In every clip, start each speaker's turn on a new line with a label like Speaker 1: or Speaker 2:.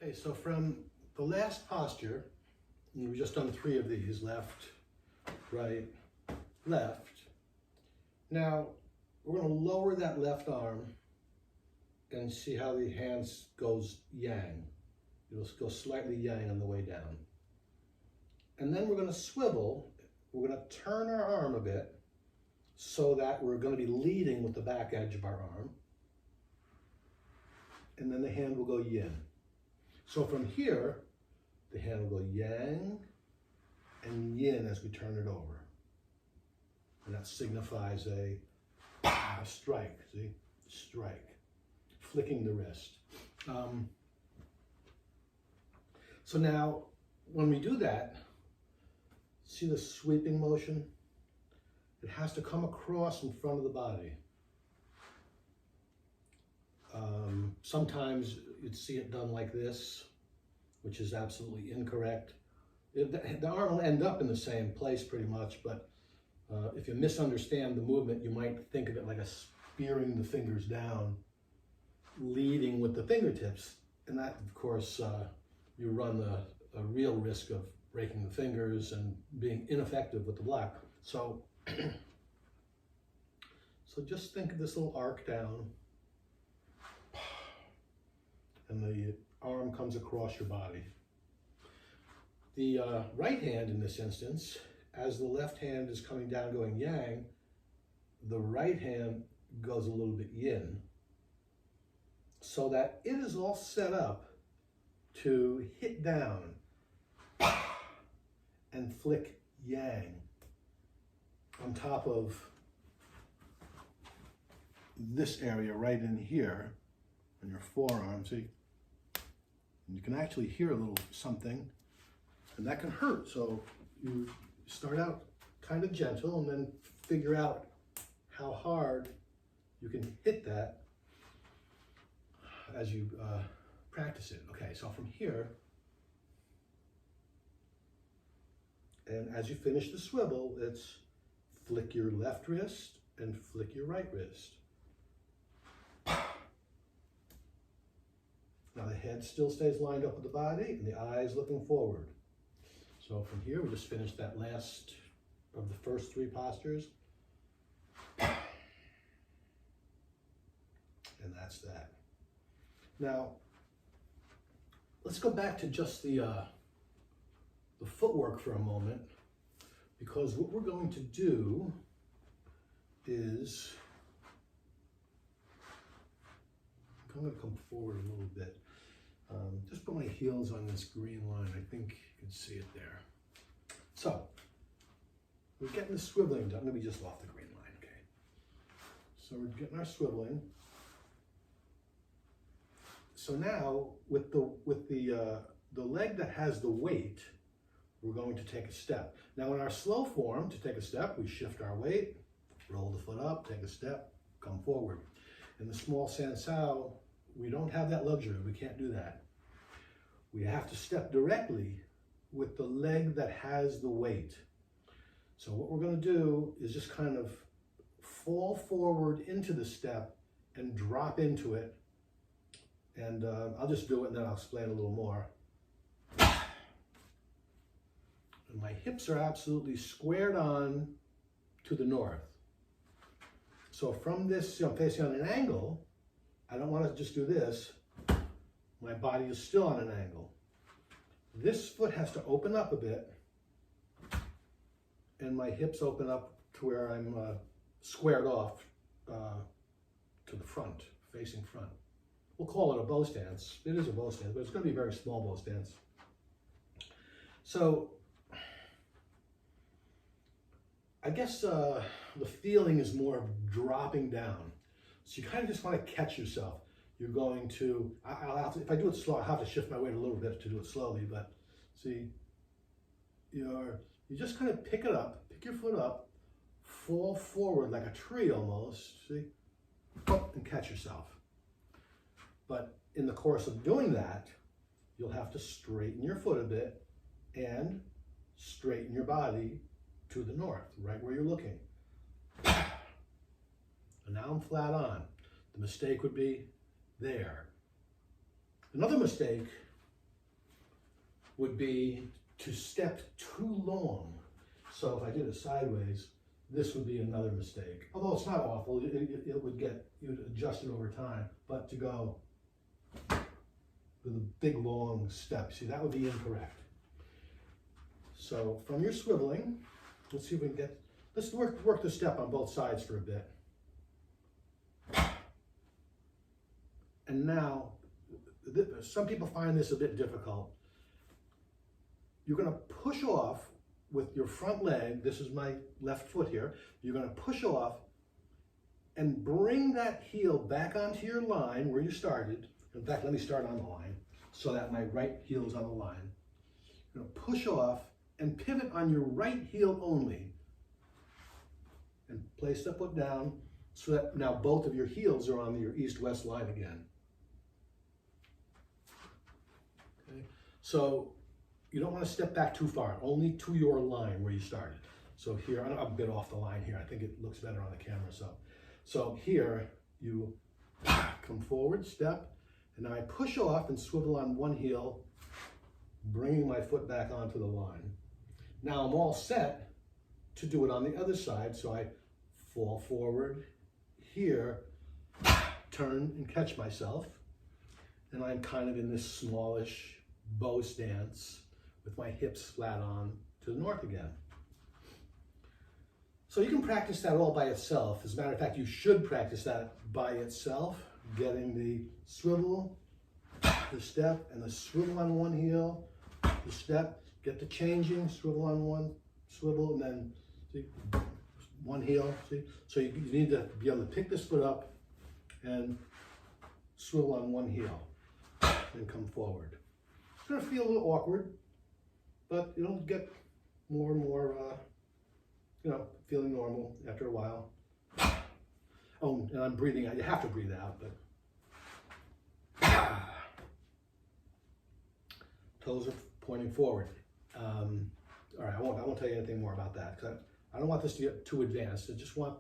Speaker 1: Okay, so from the last posture, we've just done 3 of these, left, right, left. Now, we're going to lower that left arm and see how the hands goes yang. It'll go slightly yang on the way down. And then we're going to swivel. We're going to turn our arm a bit so that we're going to be leading with the back edge of our arm. And then the hand will go yin. So from here, the hand will go yang and yin as we turn it over. And that signifies a strike, see? Strike. Flicking the wrist. So now, when we do that, see the sweeping motion? It has to come across in front of the body. Sometimes you'd see it done like this, which is absolutely incorrect. The arm will end up in the same place pretty much, but if you misunderstand the movement, you might think of it like a spearing the fingers down, leading with the fingertips. And that, of course, you run a real risk of breaking the fingers and being ineffective with the block. So, so just think of this little arc down, and the arm comes across your body. The right hand in this instance, as the left hand is coming down going yang, the right hand goes a little bit yin, so that it is all set up to hit down and flick yang on top of this area right in here on your forearm. See? And you can actually hear a little something, and that can hurt. So you start out kind of gentle and then figure out how hard you can hit that as you practice it. Okay, so from here, and as you finish the swivel, it's flick your left wrist and flick your right wrist. Now the head still stays lined up with the body and the eyes looking forward. So from here, we just finished that last of the first 3 postures. And that's that. Now, let's go back to just the footwork for a moment, because what we're going to do is, I'm going to come forward a little bit. Just put my heels on this green line. I think you can see it there. So, we're getting the swiveling done. Let me just off the green line, okay? So we're getting our swiveling. So now, with the leg that has the weight, we're going to take a step. Now in our slow form, to take a step, we shift our weight, roll the foot up, take a step, come forward. In the small Sau, we don't have that luxury. We can't do that. We have to step directly with the leg that has the weight. So what we're going to do is just kind of fall forward into the step and drop into it. And I'll just do it and then I'll explain a little more. And my hips are absolutely squared on to the north. So from this, I'm facing on an angle. I don't want to just do this. My body is still on an angle. This foot has to open up a bit, and my hips open up to where I'm squared off to the front, facing front. We'll call it a bow stance. It is a bow stance, but it's going to be a very small bow stance. So I guess the feeling is more of dropping down. So you kind of just want to catch yourself. You're going to, I'll have to, if I do it slow, I'll have to shift my weight a little bit to do it slowly, but see, you just kind of pick it up, pick your foot up, fall forward like a tree almost, see, and catch yourself. But in the course of doing that, you'll have to straighten your foot a bit and straighten your body to the north, right where you're looking. And now I'm flat on. The mistake would be there. Another mistake would be to step too long. So if I did it sideways, this would be another mistake. Although it's not awful, it would get, you'd adjust it over time. But to go with a big long step, see, that would be incorrect. So from your swiveling, let's see if we can get, let's work the step on both sides for a bit. And now, some people find this a bit difficult. You're going to push off with your front leg. This is my left foot here. You're going to push off and bring that heel back onto your line where you started. In fact, let me start on the line so that my right heel is on the line. You're going to push off and pivot on your right heel only. And place the foot down so that now both of your heels are on your east-west line again. Okay. So you don't want to step back too far, only to your line where you started. So here, I'm a bit off the line here. I think it looks better on the camera. So here you come forward, step, and now I push off and swivel on one heel, bringing my foot back onto the line. Now I'm all set to do it on the other side. So I fall forward here, turn and catch myself. And I'm kind of in this smallish bow stance with my hips flat on to the north again. So you can practice that all by itself. As a matter of fact, you should practice that by itself, getting the swivel, the step, and the swivel on one heel, the step, get the changing, swivel on one, swivel, and then see, one heel, see? So you need to be able to pick this foot up and swivel on one heel and come forward. It's going to feel a little awkward, but it'll get more and more, feeling normal after a while. Oh, and I'm breathing out. You have to breathe out, but toes are pointing forward. All right, I won't tell you anything more about that because I don't want this to get too advanced. I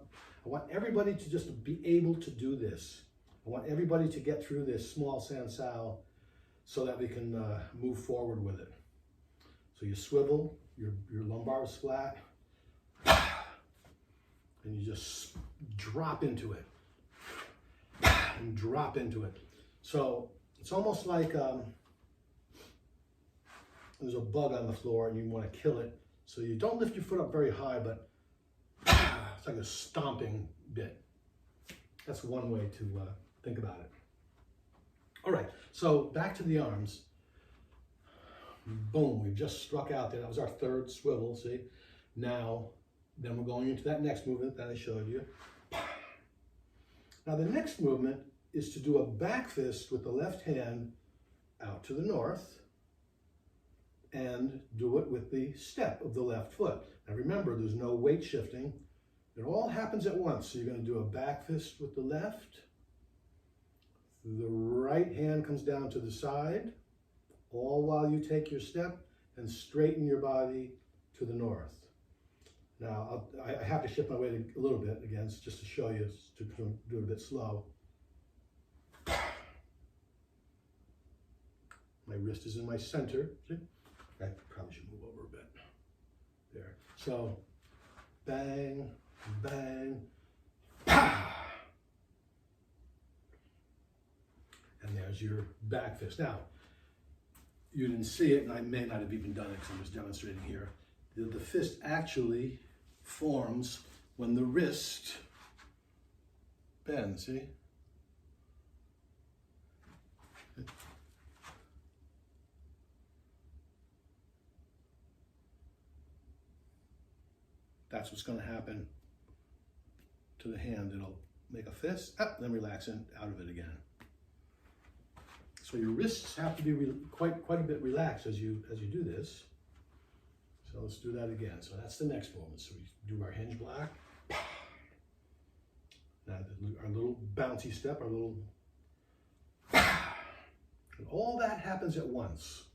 Speaker 1: want everybody to just be able to do this. I want everybody to get through this small Sau so that we can move forward with it. So you swivel, your lumbar is flat, and you just drop into it, and drop into it. So it's almost like there's a bug on the floor and you want to kill it. So you don't lift your foot up very high, but it's like a stomping bit. That's one way to think about it. All right, so back to the arms. Boom, we've just struck out there. That was our third swivel, see? Now, then we're going into that next movement that I showed you. Now the next movement is to do a back fist with the left hand out to the north and do it with the step of the left foot. Now remember, there's no weight shifting. It all happens at once. So you're going to do a back fist with the left. The right hand comes down to the side, all while you take your step and straighten your body to the north. Now, I have to shift my weight a little bit again, just to show you, to do it a bit slow. My wrist is in my center. See? I probably should move over a bit. There. So, bang, bang, pow! And there's your back fist. Now, you didn't see it, and I may not have even done it because I'm just demonstrating here. The fist actually forms when the wrist bends, see? That's what's going to happen to the hand. It'll make a fist, then relax and out of it again. So your wrists have to be quite a bit relaxed as you do this. So let's do that again. So that's the next movement. So we do our hinge block. Now our little bouncy step, our little, and all that happens at once.